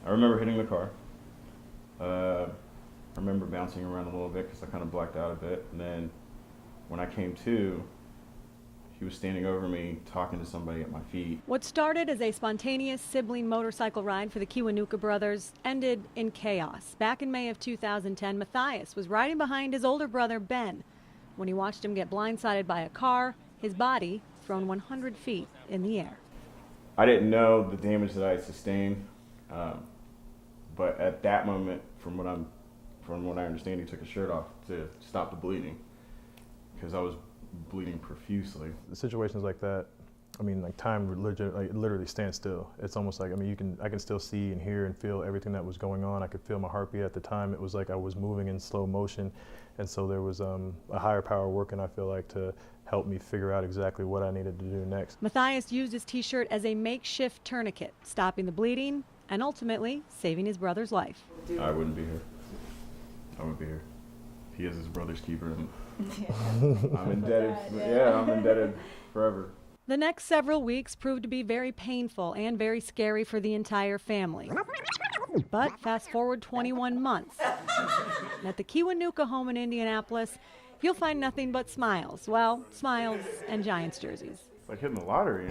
I remember hitting the car. I remember bouncing around a little bit because I kind of blacked out a bit. And then when I came to, he was standing over me talking to somebody at my feet. What started as a spontaneous sibling motorcycle ride for the Kiwanuka brothers ended in chaos. Back in May of 2010, Matthias was riding behind his older brother, Ben, when he watched him get blindsided by a car, his body thrown 100 feet in the air. I didn't know the damage that I had sustained, but at that moment, from what I understand, he took his shirt off to stop the bleeding because I was bleeding profusely. Situations like that, I mean, like time literally stands still. It's almost like, I mean, I can still see and hear and feel everything that was going on. I could feel my heartbeat at the time. It was like I was moving in slow motion, and so there was a higher power working, I feel like, to help me figure out exactly what I needed to do next. Matthias used his t-shirt as a makeshift tourniquet, stopping the bleeding and ultimately saving his brother's life. I wouldn't be here. I wouldn't be here. He is his brother's keeper, and I'm indebted. I'm indebted forever. The next several weeks proved to be very painful and very scary for the entire family. But fast forward 21 months. And at the Kiwanuka home in Indianapolis, you'll find nothing but smiles. Well, smiles and Giants jerseys. It's like hitting the lottery,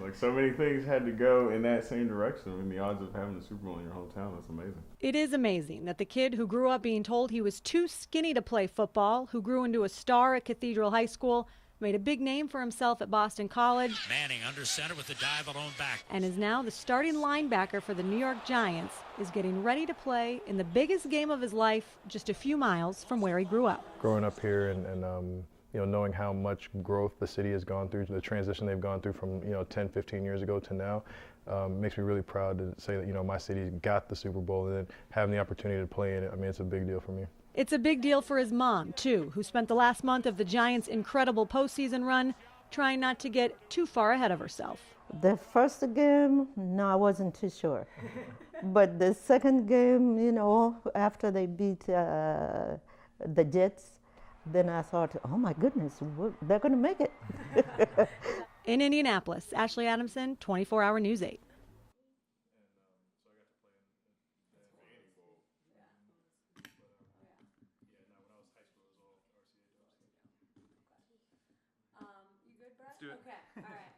Like so many things had to go in that same direction. I mean, the odds of having a Super Bowl in your hometown, that's amazing. It is amazing that the kid who grew up being told he was too skinny to play football, who grew into a star at Cathedral High School, made a big name for himself at Boston College. Manning under center with the dive alone back. And is now the starting linebacker for the New York Giants, is getting ready to play in the biggest game of his life just a few miles from where he grew up. Growing up here and you know, knowing how much growth the city has gone through, the transition they've gone through from 10, 15 years ago to now, makes me really proud to say that my city got the Super Bowl, and then having the opportunity to play in it. I mean, it's a big deal for me. It's a big deal for his mom, too, who spent the last month of the Giants' incredible postseason run trying not to get too far ahead of herself. The first game, no, I wasn't too sure. But the second game, after they beat the Jets, then I thought, oh my goodness, they're going to make it. In Indianapolis, Ashley Adamson, 24-Hour News 8. You good, Brett? Okay, all right.